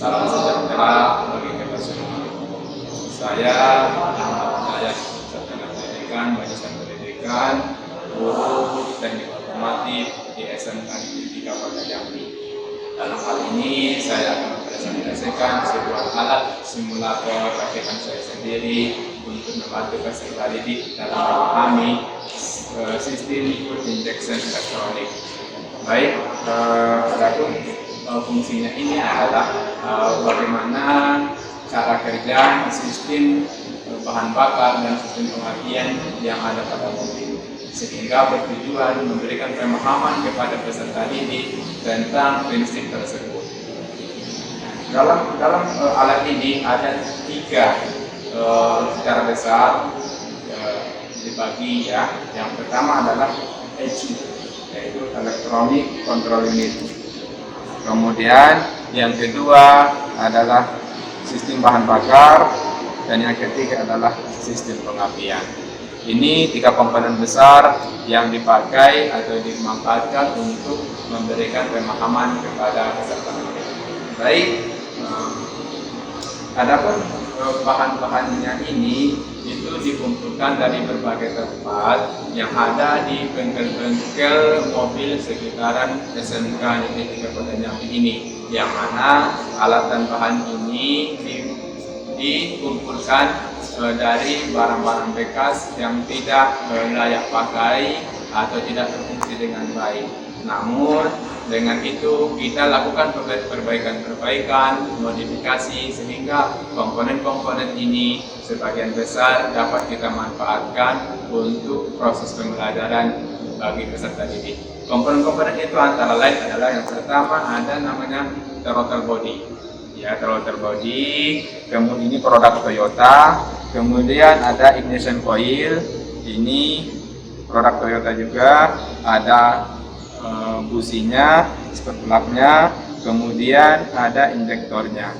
Salam sejahtera bagi kita semua. Saya Ahmad Hidayat, Sarjana Pendidikan, Magister Pendidikan, Guru Teknik Otomotif di SMK Negeri 3 Kota Jambi. Dalam hal ini saya akan mempresentasikan sebuah alat simulator rakitan saya sendiri untuk membantu peserta didik dalam memahami sistem food injection elektronik. Baik, adapun fungsinya ini adalah bagaimana cara kerja sistem bahan bakar dan sistem pengabdian yang ada pada mobil, sehingga bertujuan memberikan pemahaman kepada peserta didik tentang prinsip tersebut. Dalam alat ini ada 3 secara besar dibagi ya. Yang pertama adalah ECU, yaitu Electronic Control Unit. Kemudian yang kedua adalah sistem bahan bakar, dan yang ketiga adalah sistem pengabdian. Ini 3 komponen besar yang dipakai atau dimanfaatkan untuk memberikan pemahaman kepada peserta didik. Baik, adapun bahan-bahannya ini itu dikumpulkan dari berbagai tempat yang ada di bengkel-bengkel mobil sekitaran SMK Negeri 3 Kota Jambi ini, yang mana alat dan bahan ini dikumpulkan dari barang-barang bekas yang tidak layak pakai atau tidak berfungsi dengan baik. Namun dengan itu kita lakukan perbaikan, modifikasi, sehingga komponen-komponen ini sebagian besar dapat kita manfaatkan untuk proses pembelajaran bagi peserta didik. Komponen-komponen itu antara lain adalah yang pertama ada namanya throttle body. Ya, throttle body, kemudian ini produk Toyota. Kemudian ada ignition coil, ini produk Toyota juga. Ada businya, spot plugnya, kemudian ada injektornya.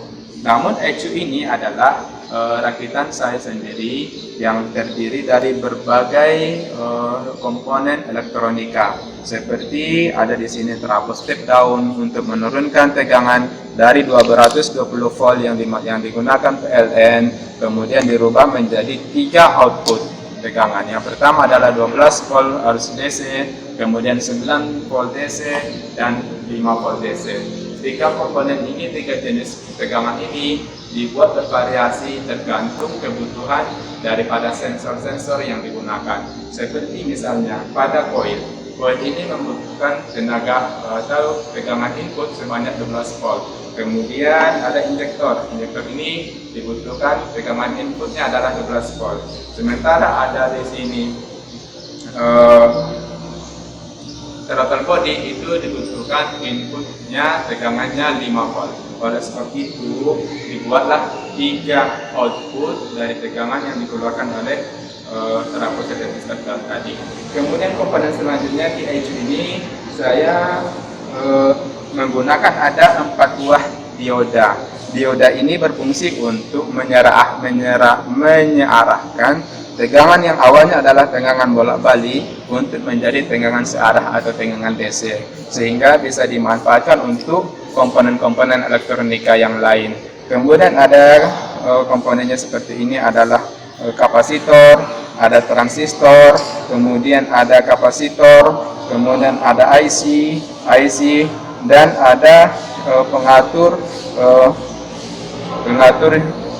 Namun ECU ini adalah rakitan saya sendiri yang terdiri dari berbagai komponen elektronika, seperti ada di sini trafo step down untuk menurunkan tegangan dari 220 volt yang digunakan PLN, kemudian dirubah menjadi 3 output tegangan. Yang pertama adalah 12 volt arus DC, kemudian 9 volt DC, dan 5 volt DC. 3 komponen ini, 3 jenis tegangan ini dibuat bervariasi tergantung kebutuhan daripada sensor-sensor yang digunakan. Seperti misalnya pada koil ini membutuhkan tenaga atau tegangan input sebanyak 12 volt. Kemudian ada injektor ini dibutuhkan tegangan inputnya adalah 12 volt. Sementara ada di sini throttle body itu dibutuhkan inputnya tegangannya 5 volt. Oleh sebab itu dibuatlah 3 output dari tegangan yang dikeluarkan oleh trafo step down tadi. Kemudian komponen selanjutnya di ECU ini saya menggunakan ada 4 buah dioda. Dioda ini berfungsi untuk menyarahkan tegangan yang awalnya adalah tegangan bolak-balik untuk menjadi tegangan searah atau tegangan DC, sehingga bisa dimanfaatkan untuk komponen-komponen elektronika yang lain. Kemudian ada komponennya seperti ini adalah kapasitor, ada transistor, kemudian ada kapasitor, kemudian ada IC, dan ada pengatur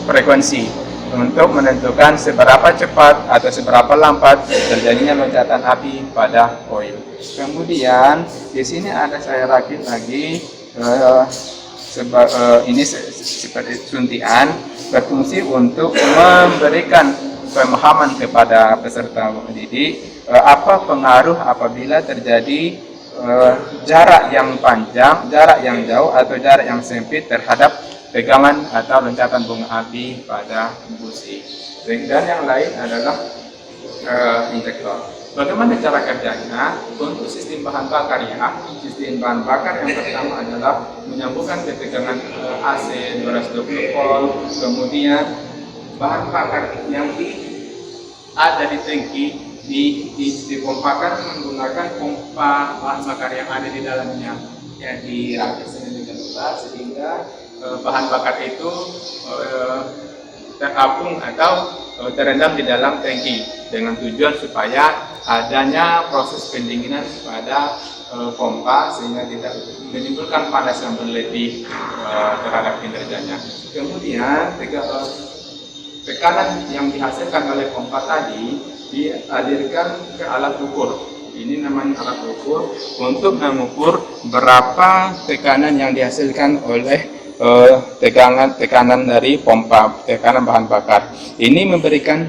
frekuensi untuk menentukan seberapa cepat atau seberapa lambat terjadinya loncatan api pada koil. Kemudian di sini ada saya rakit lagi ini seperti suntian, berfungsi untuk memberikan pemahaman kepada peserta didik apa pengaruh apabila terjadi jarak yang panjang, jarak yang jauh, atau jarak yang sempit terhadap tegangan atau loncatan bunga api pada busi. Dan yang lain adalah injektor. Bagaimana cara kerjanya? Untuk sistem bahan bakar ya, sistem bahan bakar yang pertama adalah menyambungkan ke tegangan AC 220 volt, kemudian bahan bakar yang ada di tangki dipompakan menggunakan pompa bahan bakar yang ada di dalamnya, yang dirakit sedemikian rupa sehingga bahan bakar itu terapung atau terendam di dalam tangki dengan tujuan supaya adanya proses pendinginan pada pompa sehingga tidak menimbulkan panas yang berlebih terhadap kinerjanya. Kemudian tekanan yang dihasilkan oleh pompa tadi dialirkan ke alat ukur. Ini namanya alat ukur untuk mengukur berapa tekanan yang dihasilkan oleh tekanan dari pompa, tekanan bahan bakar. Ini memberikan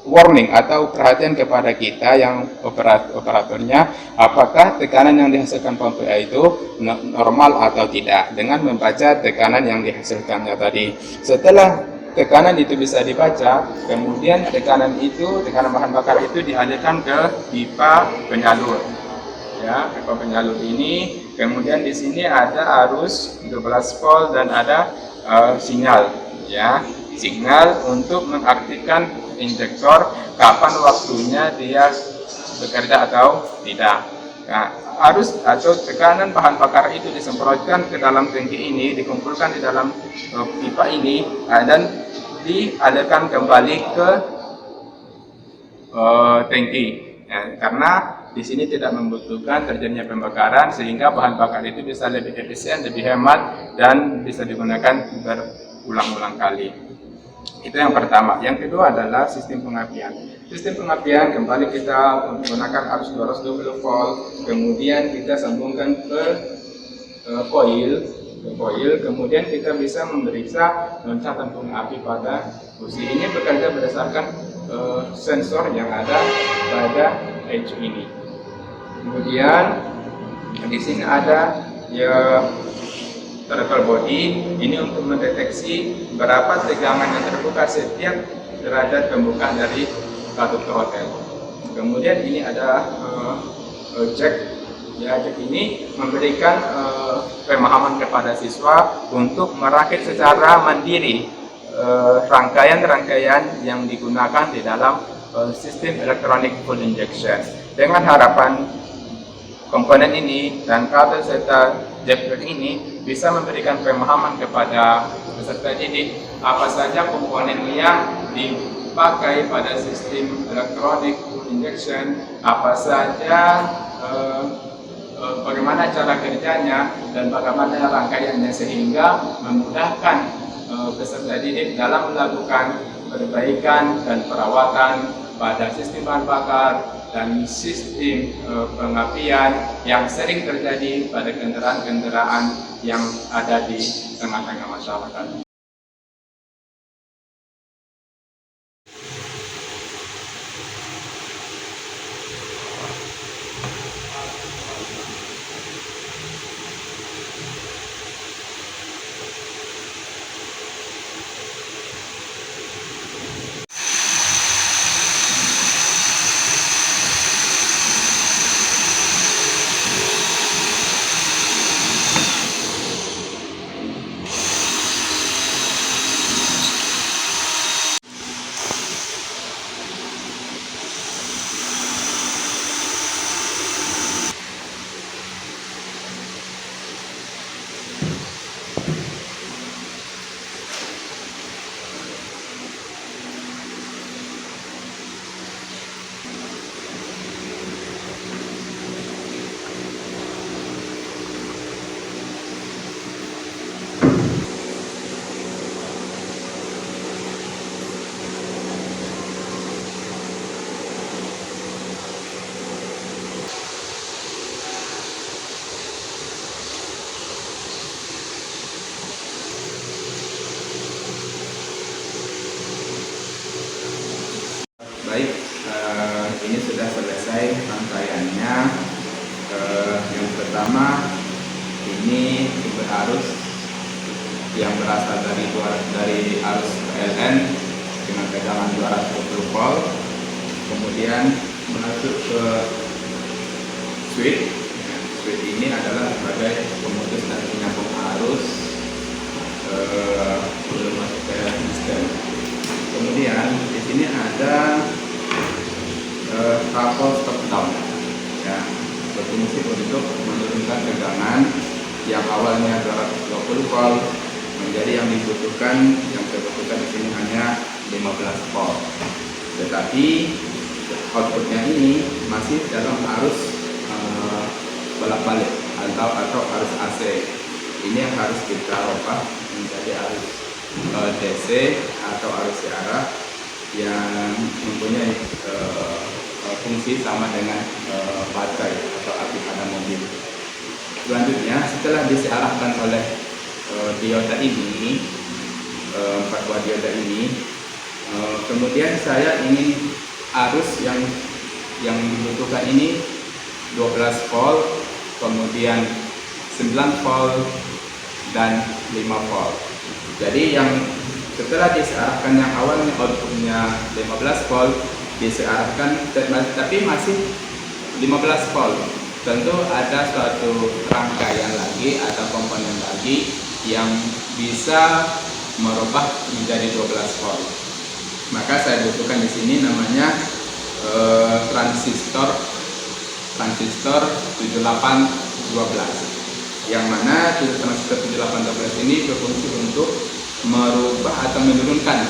warning atau perhatian kepada kita yang operatornya, apakah tekanan yang dihasilkan pompa itu normal atau tidak, dengan membaca tekanan yang dihasilkannya tadi. Setelah tekanan itu bisa dibaca, kemudian tekanan bahan bakar itu dialirkan ke pipa penyalur. Ya, pipa penyalur ini, kemudian di sini ada arus 12 volt dan ada sinyal, ya, signal untuk mengaktifkan injektor kapan waktunya dia bekerja atau tidak. Nah, arus atau tekanan bahan bakar itu disemprotkan ke dalam tangki ini, dikumpulkan di dalam pipa ini, dan dialirkan kembali ke tangki. Ya, karena di sini tidak membutuhkan terjadinya pembakaran, sehingga bahan bakar itu bisa lebih efisien, lebih hemat, dan bisa digunakan berulang-ulang kali. Itu yang pertama. Yang kedua adalah sistem pengapian. Sistem pengapian kembali kita menggunakan arus 220 volt, kemudian kita sambungkan ke koil, kemudian kita bisa memeriksa loncatan bunga api pada busi. Ini bekerja berdasarkan sensor yang ada pada edge ini. Kemudian di sini ada ya throttle body, ini untuk mendeteksi berapa tegangan yang terbuka setiap derajat pembukaan dari katup throttle. Kemudian ini ada jack. Ya, jack ini memberikan pemahaman kepada siswa untuk merakit secara mandiri rangkaian-rangkaian yang digunakan di dalam sistem electronic fuel injection, dengan harapan komponen ini dan kabel serta jack ini bisa memberikan pemahaman kepada peserta didik apa saja komponen yang dipakai pada sistem electronic fuel injection, apa saja bagaimana cara kerjanya dan bagaimana rangkaiannya, sehingga memudahkan peserta didik dalam melakukan perbaikan dan perawatan pada sistem bahan bakar dan sistem pengapian yang sering terjadi pada kendaraan-kendaraan yang ada di tengah-tengah masyarakat. Baik, ini sudah selesai rangkaiannya. Yang pertama, ini sumber arus yang berasal dari arus PLN dengan tegangan 220 volt, kemudian masuk ke switch. Switch ini adalah sebagai pemutus dan penyambung arus belum masuk ke sistem. Kemudian di sini ada trafo step down, ya, berfungsi untuk menurunkan tegangan yang awalnya 220 volt Jadi yang dibutuhkan, yang saya butuhkan di sini hanya 15 volt. Tetapi outputnya ini masih dalam arus bolak-balik atau arus AC. Ini yang harus kita ubah menjadi arus DC atau arus searah yang mempunyai fungsi sama dengan baterai atau api pada mobil. Selanjutnya, setelah disearahkan oleh dioda ini, 4 buah dioda ini, kemudian saya ingin arus yang dibutuhkan ini 12 volt, kemudian 9 volt dan 5 volt. Jadi yang setelah disearahkan yang awalnya outputnya 15 volt disearahkan, tapi masih 15 volt. Tentu ada suatu rangkaian lagi atau komponen lagi yang bisa merubah menjadi 12 volt. Maka saya butuhkan di sini namanya transistor 7812, yang mana transistor 7812 ini berfungsi untuk merubah atau menurunkan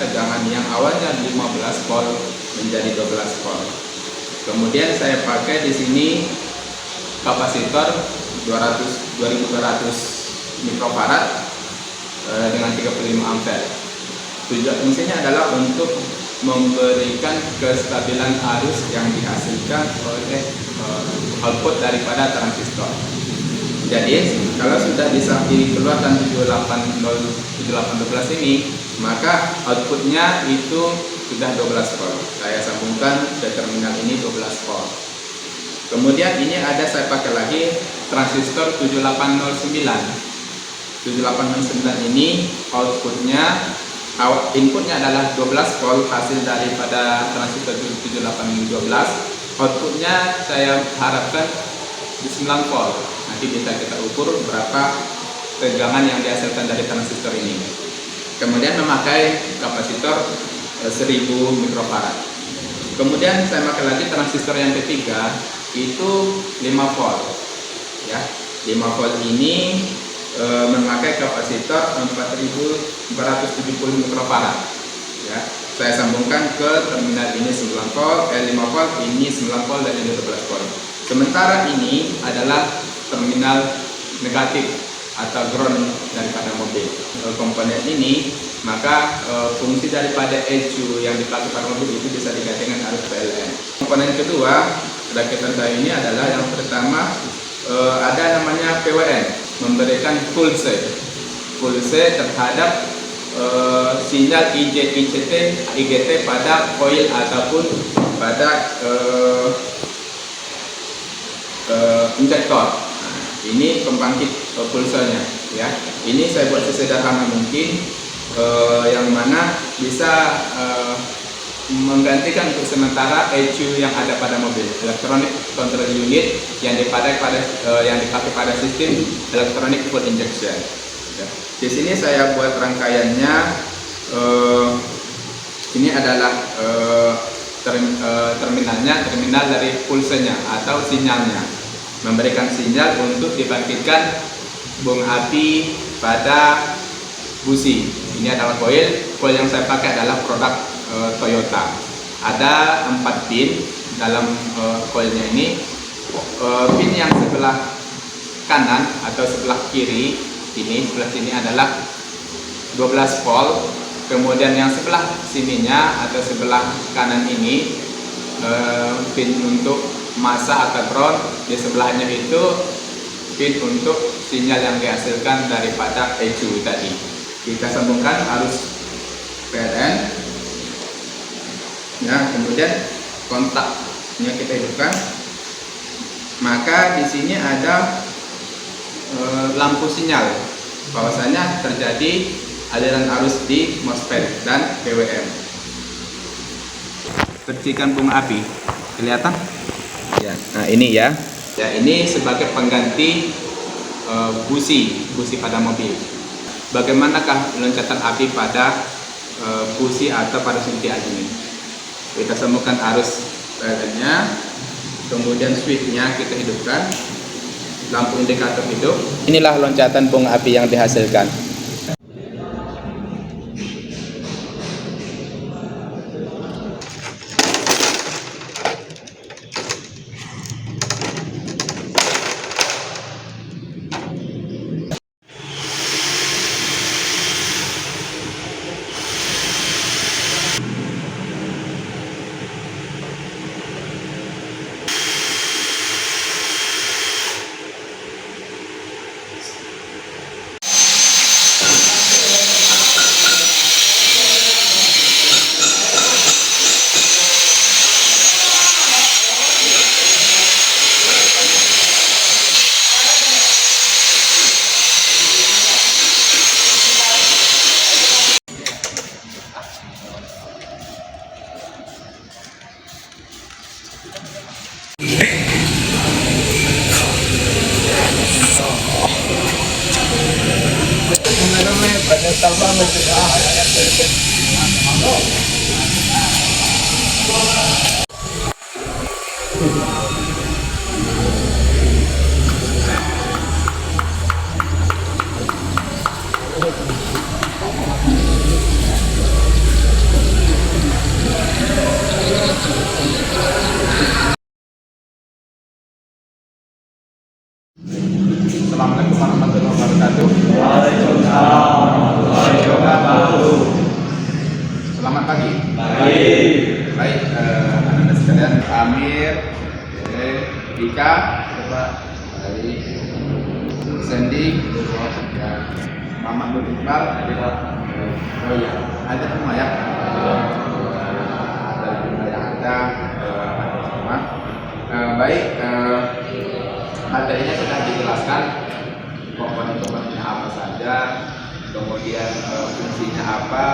tegangan yang awalnya 15 volt menjadi 12 volt. Kemudian saya pakai di sini kapasitor 2200 mikrofarad dengan 35 ampere. Tujuan fungsinya adalah untuk memberikan kestabilan arus yang dihasilkan oleh output daripada transistor. Jadi kalau sudah dikeluarkan 7812 ini, maka outputnya itu sudah 12 volt. Saya sambungkan ke terminal ini 12 volt. Kemudian ini saya pakai lagi transistor 7809. 7809 ini inputnya adalah 12 volt hasil daripada transistor 7812. Outputnya saya harapkan di 9 volt. Nanti bisa kita ukur berapa tegangan yang dihasilkan dari transistor ini. Kemudian memakai kapasitor 1000 mikrofarad. Kemudian saya pakai lagi transistor yang ketiga, itu 5 volt. Ya, 5 volt ini memakai kapasitor 4470 mikrofarad. Ya, saya sambungkan ke terminal ini 9 volt, 5 volt, ini 9 volt dan ini 12 volt. Sementara ini adalah terminal negatif atau ground daripada mobil. Komponen ini, maka fungsi daripada ECU yang dipakai pada mobil itu bisa diganti dengan arus PLN. Komponen kedua rakitan saya ini adalah yang pertama ada namanya PWN, memberikan pulse terhadap sinyal IGT pada coil ataupun pada injektor. Ini pembangkit pulsanya, ya. Ini saya buat sesederhana mungkin, yang mana bisa menggantikan untuk sementara ECU yang ada pada mobil, electronic control unit yang dipakai pada sistem electronic fuel injection. Ya. Di sini saya buat rangkaiannya. Ini adalah terminal dari pulsenya atau sinyalnya, memberikan sinyal untuk dibangkitkan bung api pada busi. Ini adalah coil yang saya pakai adalah produk Toyota. Ada 4 pin dalam coilnya ini. Pin yang sebelah kanan atau sebelah kiri ini, sebelah sini adalah 12 volt. Kemudian yang sebelah sininya atau sebelah kanan ini pin untuk massa atau ground. Di sebelahnya itu pin untuk sinyal yang dihasilkan daripada ECU tadi. Kita sambungkan arus PLN, ya. Kemudian kontaknya kita hidupkan. Maka di sini ada lampu sinyal bahwasanya terjadi aliran arus di MOSFET dan PWM. Percikan bunga api kelihatan? Ya, nah ini ya. Ya, ini sebagai pengganti busi pada mobil. Bagaimanakah loncatan api pada busi atau pada sunti ini? Kita sambungkan arus PLN-nya, kemudian switch-nya kita hidupkan, lampu indikator hidup. Inilah loncatan bunga api yang dihasilkan. Assalamualaikum warahmatullahi wabarakatuh. Waalaikumsalam warahmatullahi wabarakatuh. Selamat pagi. Baik, anak-anak sekalian, Amir, Dika, baik, Sandy, ya, Mamat Nur Iqbal, oh ya, ada semua ya. Dari jumlah yang ada semua. Baik, materinya sudah dijelaskan, komponen-komponennya apa saja, kemudian fungsinya apa,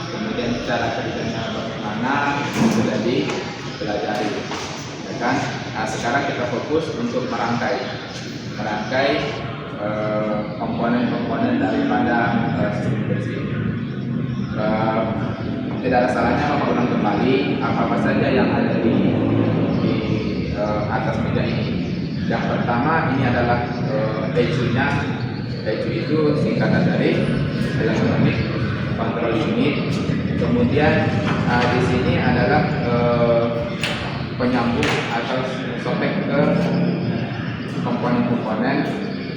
kemudian cara kerjanya bagaimana, sudah dipelajari, ya kan? Nah, sekarang kita fokus untuk merangkai komponen-komponen daripada sistem bersih. Tidak ada salahnya mengulang kembali apa saja yang ada di atas meja ini. Yang pertama ini adalah ECU-nya. ECU itu singkatan dari Electronic Control Unit. Kemudian di sini adalah penyambung atau sobek ke komponen-komponen.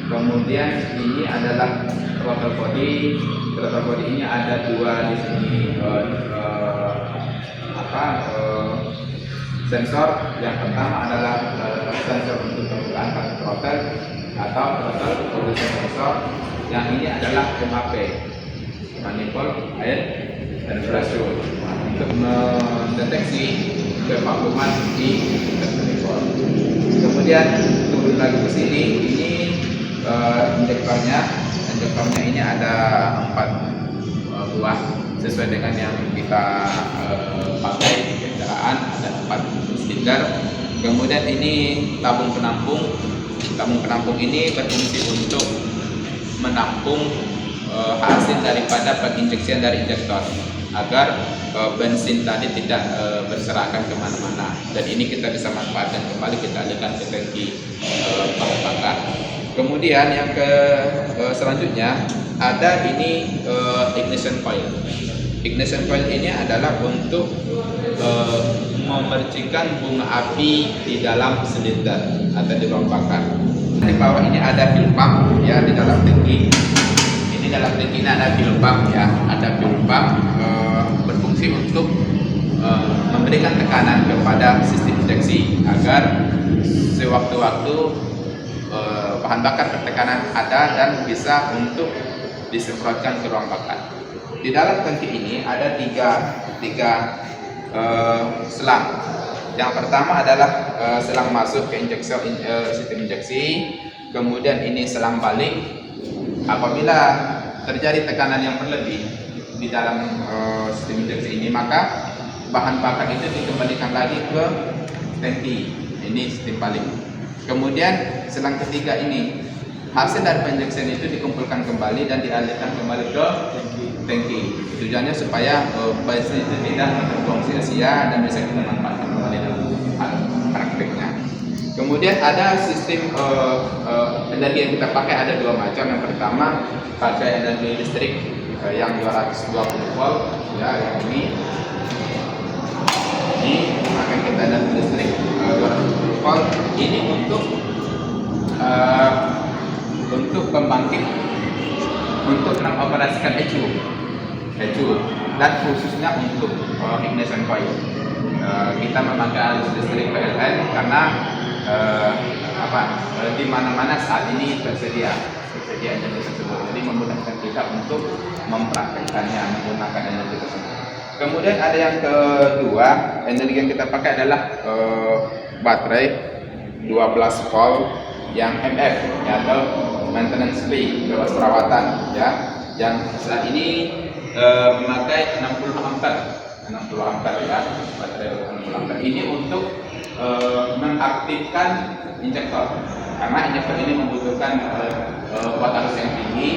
Kemudian ini adalah throttle body. Throttle body ini ada dua di sini sensor. Yang pertama adalah sensor untuk pembukaan throttle atau throttle position sensor. Yang ini adalah MAP, manifold air dan pressure, untuk mendeteksi kevakuman di manifold. Kemudian turun lagi ke sini, ini injektornya ini ada 4 buah sesuai dengan yang kita pakai di kendaraan, ada 4 silinder. Kemudian ini tabung penampung. Tabung penampung ini berfungsi untuk menampung hasil daripada penginjeksian dari injektor agar bensin tadi tidak berserakan kemana-mana, dan ini kita bisa manfaatkan kembali, kita alihkan ke tangki bahan bakar. Kemudian yang selanjutnya ada ini ignition coil. Ignition coil ini adalah untuk memercikan bunga api di dalam silinder atau di ruang bakar. Di bawah ini ada fuel pump ya, di dalam tangki. Ini dalam tangki ini ada fuel pump ya, ada fuel pump berfungsi untuk memberikan tekanan kepada sistem injeksi agar sewaktu-waktu bahan bakar bertekanan ada dan bisa untuk disemprotkan ke ruang bakar. Di dalam tangki ini ada tiga selang. Yang pertama adalah selang masuk ke sistem injeksi. Kemudian ini selang balik. Apabila terjadi tekanan yang berlebih di dalam sistem injeksi ini, maka bahan bakar itu dikembalikan lagi ke tangki. Ini sistem balik. Kemudian selang ketiga ini, hasil dari penginjeksian itu dikumpulkan kembali dan dialirkan kembali ke tangki. Tujuannya supaya bensin itu tidak terbuang sia-sia dan bisa kita manfaatkan kembali dalam prakteknya. Kemudian ada sistem energi yang kita pakai, ada 2 macam. Yang pertama pakai energi listrik yang 220 volt ya, yang ini pakai kita energi listrik 220 volt. Ini untuk pembangkit untuk mengoperasikan ECU dan khususnya untuk ignition coil. Kita memakai arus listrik PLN karena di mana-mana saat ini tersedia energi tersebut, jadi memudahkan kita untuk mempraktekkannya menggunakan energi tersebut. Kemudian ada yang kedua, energi yang kita pakai adalah baterai 12 volt yang MF ya, atau maintenance free, bebas perawatan ya, yang saat ini memakai 60 ampere ya, baterai 60 ampere. Ini untuk mengaktifkan injektor, karena injektor ini membutuhkan kuat arus yang tinggi.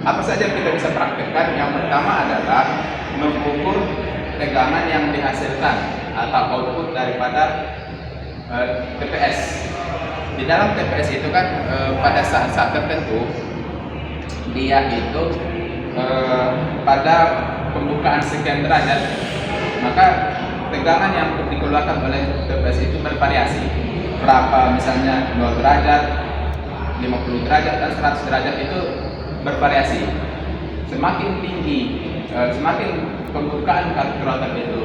Apa saja yang kita bisa praktekkan? Yang pertama adalah mengukur tegangan yang dihasilkan atau output daripada TPS. Di dalam TPS itu kan pada saat-saat tertentu dia itu pada pembukaan sekian derajat, maka tegangan yang dikeluarkan oleh TPS itu bervariasi. Berapa misalnya 0 derajat, 50 derajat, dan 100 derajat itu bervariasi. Semakin tinggi, semakin pembukaan karburetor itu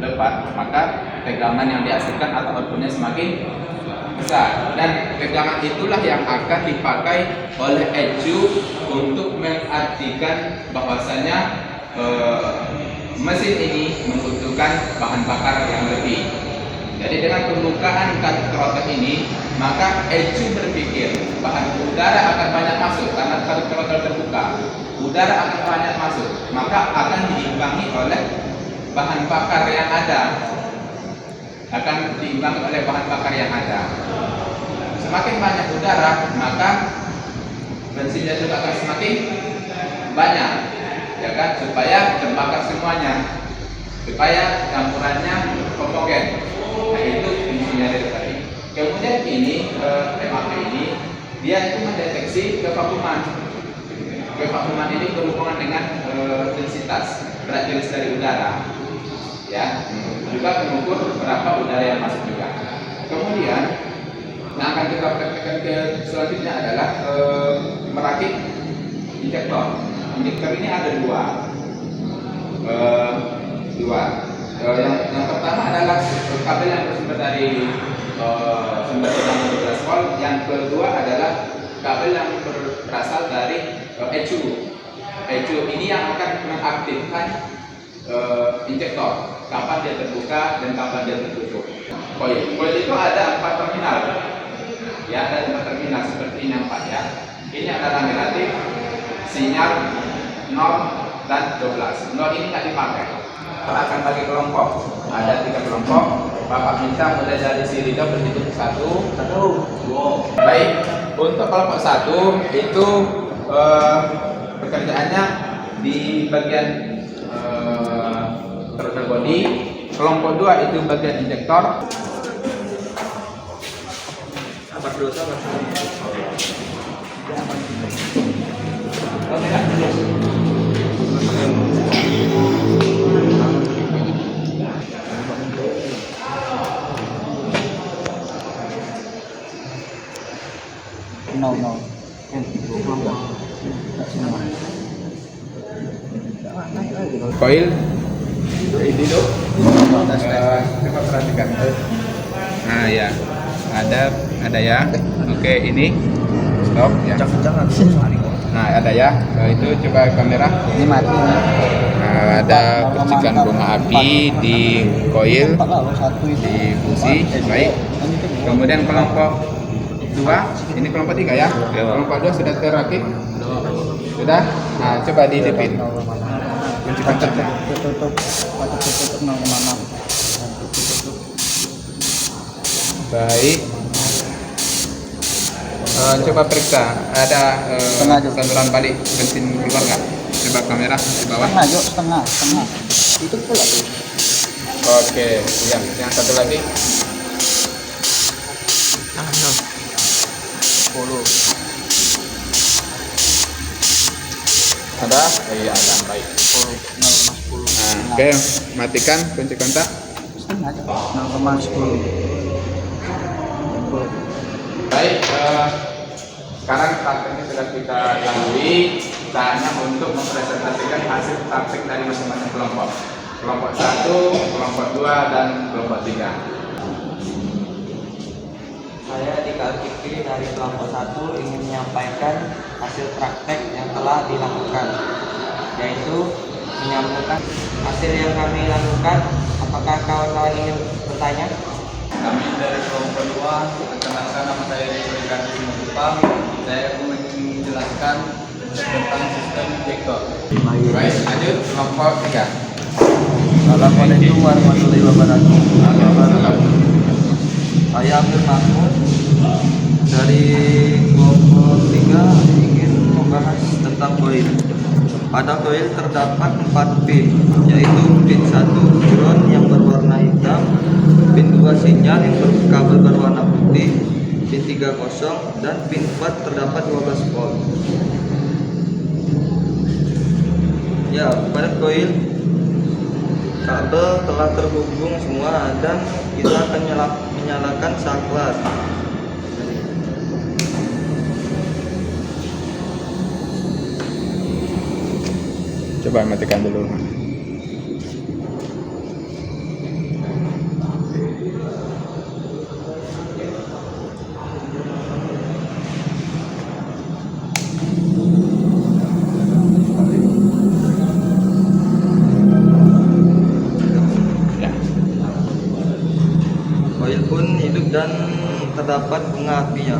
lebat, maka tegangan yang dihasilkan atau outputnya semakin besar. Dan tegangan itulah yang akan dipakai oleh ECU untuk mengartikan bahwasanya mesin ini membutuhkan bahan bakar yang lebih. Jadi dengan pembukaan karburetor ini, maka ECU berpikir bahan udara akan banyak masuk karena karburetor terbuka. Udara akan banyak masuk, maka akan diimbangi oleh bahan bakar yang ada. Semakin banyak udara, maka bensinnya juga akan semakin banyak, ya kan? Supaya terbakar semuanya, supaya campurannya homogen. Nah, itu fungsinya dari tadi. Kemudian ini MAP ini dia itu mendeteksi kevakuman. Kevakuman ini berhubungan dengan densitas berat jenis dari udara, ya. Juga mengukur berapa udara yang masuk juga. Kemudian yang akan kita praktekkan ke selanjutnya adalah merakit injektor. Injektor ini ada dua. Yang pertama adalah kabel yang bersumber dari sumber tegangan 12 volt. Yang kedua adalah kabel yang berasal dari ECU. ECU ini yang akan mengaktifkan injektor, kapan dia terbuka dan kapan dia tertutup. Koil itu ada 4 terminal, ya, ada 5 terminal seperti ini 4 ya. Ini adalah negatif, sinyal 0 dan 12. 0 ini nggak dipakai. Kita akan bagi kelompok, ada 3 kelompok. Bapak minta mulai dari sini berhitung 1, 2. Baik, untuk kelompok 1 itu pekerjaannya di bagian throttle body. Kelompok 2 itu bagian injektor. Sabar dulu. No. Koil ini dong. Coba perhatikan. Nah ya, ada ya. Oke, ini stop ya. Jangan. Nah ada ya. Itu coba kamera. Ini mati. Nah, ada percikan bunga api di koil, di busi. Baik. Kemudian kelompok 2, ini kelompok 3 ya. Kelompok 2 sudah terakit. Sudah. Nah, coba dihidupin. Kunci kontaknya. Tutup 0,6. Baik. Coba periksa, ada saluran balik bensin keluar nggak? Coba kamera di bawah. Setengah. Itu pula tuh. Oke, yang satu lagi. 10. Ada? Iya, ada. Baik. 0,10. Nah, oke, matikan kunci kontak. Setengah aja. 0,10. Baik, sekarang prakteknya sudah kita lalui. Saatnya untuk mempresentasikan hasil praktek dari masing-masing kelompok. Kelompok 1, kelompok 2, dan kelompok 3. Saya Dika Fikri dari kelompok 1 ingin menyampaikan hasil praktek yang telah dilakukan, yaitu menyambungkan hasil yang kami lakukan. Apakah kawan-kawan ingin bertanya? Kami dari kelompok 2, perkenalkan nama saya Dika Fikri. Saya akan menjelaskan tentang sistem injektor. Baik, lanjut kelompok 3. Assalamualaikum warahmatullahi wabarakatuh. Saya Amir Mahmud dari kelompok 3 ingin membahas tentang tentang koil. Pada koil terdapat 4 pin, yaitu pin 1 ground yang berwarna hitam, pin 2 sinyal yang berkabel berwarna putih, pin 3 kosong, dan pin 4 terdapat 12 volt. Ya, pada koil kabel telah terhubung semua dan kita akan menyalakan saklar. Coba matikan dulu. Koil pun hidup dan terdapat bunga apinya.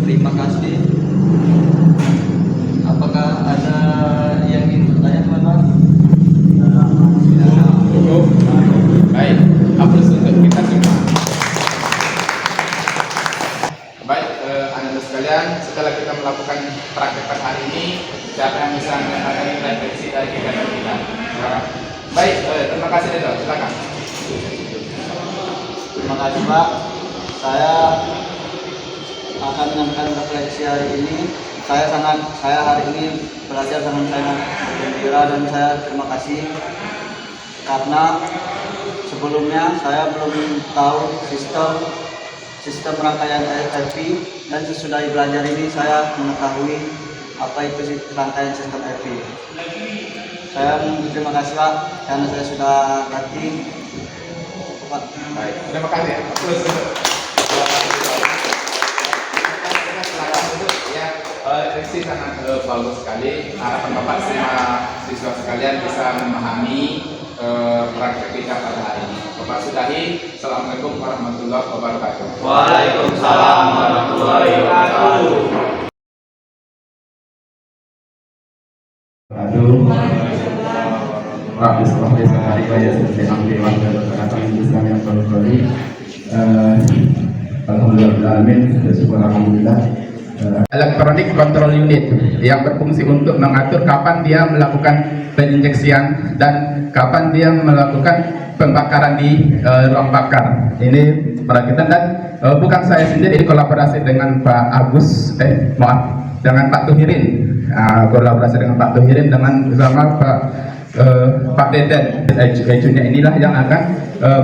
Terima kasih. Apakah ada yang ingin bertanya, teman-teman? Cukup. Baik, aplaus untuk kita semua. Baik, anak-anak sekalian, setelah kita melakukan praktek pada hari ini, siapa yang bisa menyatakan refleksi dari kegiatan kita? Silakan. Baik, terima kasih Dedo, silakan. Terima kasih, Pak. Saya akan menyampaikan refleksi hari ini. Saya hari ini belajar sangat bergembira dan saya terima kasih karena sebelumnya saya belum tahu sistem rangkaian RV, dan sesudah belajar ini saya mengetahui apa itu rangkaian sistem RV. Saya terima kasih, Pak, karena saya sudah ngerti. Pak. Baik, terima kasih. Aplaus untuk. Silakan duduk ya. Refleksi sangat bagus sekali. Harapan Bapak semua siswa sekalian bisa memahami praktek kita pada hari ini. Bapak sudahi. Assalamualaikum warahmatullahi wabarakatuh. Waalaikumsalam warahmatullahi wabarakatuh. Alhamdulillah. Electronic Control Unit yang berfungsi untuk mengatur kapan dia melakukan penginjeksian dan kapan dia melakukan pembakaran di ruang bakar. Ini perakitan dan bukan saya sendiri, ini kolaborasi dengan Pak Agus, dengan Pak Tuhirin, kolaborasi dengan Pak Tuhirin dengan bersama Pak Deden. Ejunya inilah yang akan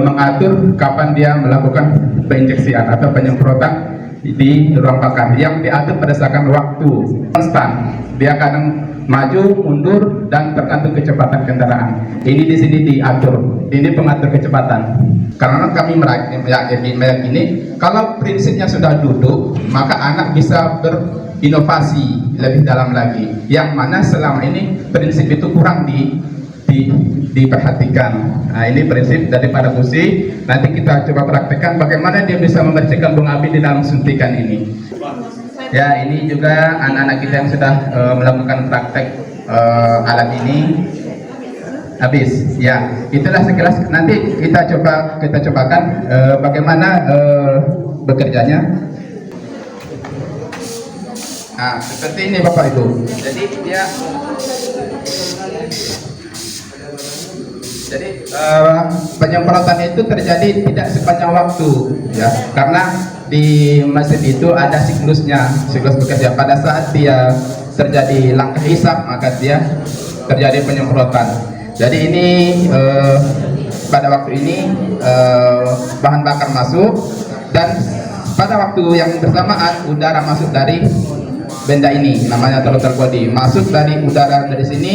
mengatur kapan dia melakukan penginjeksian atau penyemprotan di ruang bakar yang diatur berdasarkan waktu konstan. Dia kadang maju, mundur, dan tergantung kecepatan kendaraan. Ini di sini diatur. Ini pengatur kecepatan. Karena kami meyakini kalau prinsipnya sudah duduk, maka anak bisa berinovasi lebih dalam lagi. Yang mana selama ini prinsip itu kurang diperhatikan. Nah, ini prinsip daripada busi. Nanti kita coba praktekkan bagaimana dia bisa membersihkan bunga api di dalam suntikan ini. Ya, ini juga anak-anak kita yang sudah melakukan praktek alat ini. Habis. Ya, itulah sekilas. Nanti kita cobakan bagaimana bekerjanya. Nah, seperti ini Bapak Ibu. Jadi penyemprotan itu terjadi tidak sepanjang waktu, ya, karena di mesin itu ada siklus bekerja. Pada saat dia terjadi langkah hisap, maka dia terjadi penyemprotan. Jadi ini pada waktu ini bahan bakar masuk, dan pada waktu yang bersamaan udara masuk dari benda ini, namanya throttle body, masuk dari udara dari sini,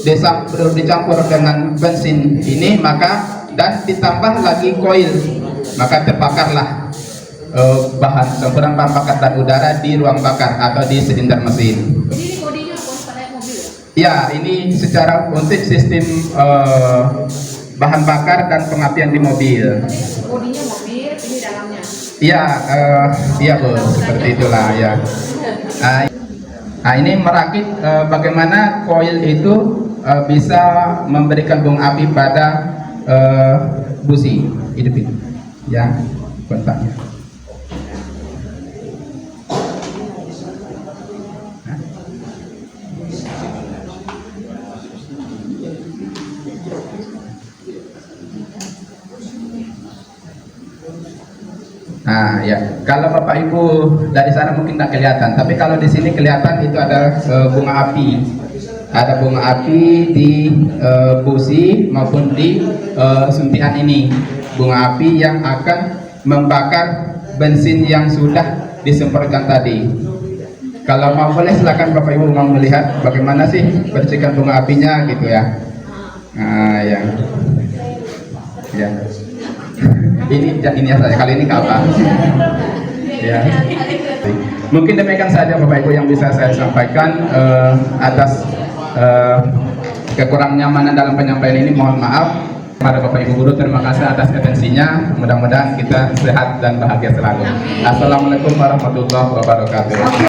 dicampur dengan bensin ini, maka dan ditambah lagi koil, maka terbakarlah campuran bahan bakar dan udara di ruang bakar atau di silinder mesin. Jadi ini bodinya kayak mobil? Ya, ini secara untuk sistem bahan bakar dan pengapian di mobil. Bodinya mobil, ini dalamnya. Iya, iya Bu, seperti itulah ya. Nah, ini merakit bagaimana koil itu bisa memberikan bunga api pada busi hidup itu, ya, kontaknya. Nah, ya. Kalau Bapak Ibu dari sana mungkin tidak kelihatan, tapi kalau di sini kelihatan itu ada bunga api. Ada bunga api di busi maupun di suntian ini. Bunga api yang akan membakar bensin yang sudah disemprotkan tadi. Kalau mau boleh silakan Bapak Ibu mau melihat bagaimana sih percikan bunga apinya gitu ya. Nah, ya. Ya. ini saja kali ini kapan? Ya. Mungkin demikian saja Bapak Ibu yang bisa saya sampaikan atas kekurang nyamanan dalam penyampaian ini, mohon maaf. Pada Bapak Ibu guru, terima kasih atas atensinya. Mudah-mudahan kita sehat dan bahagia selalu. Assalamualaikum warahmatullahi wabarakatuh.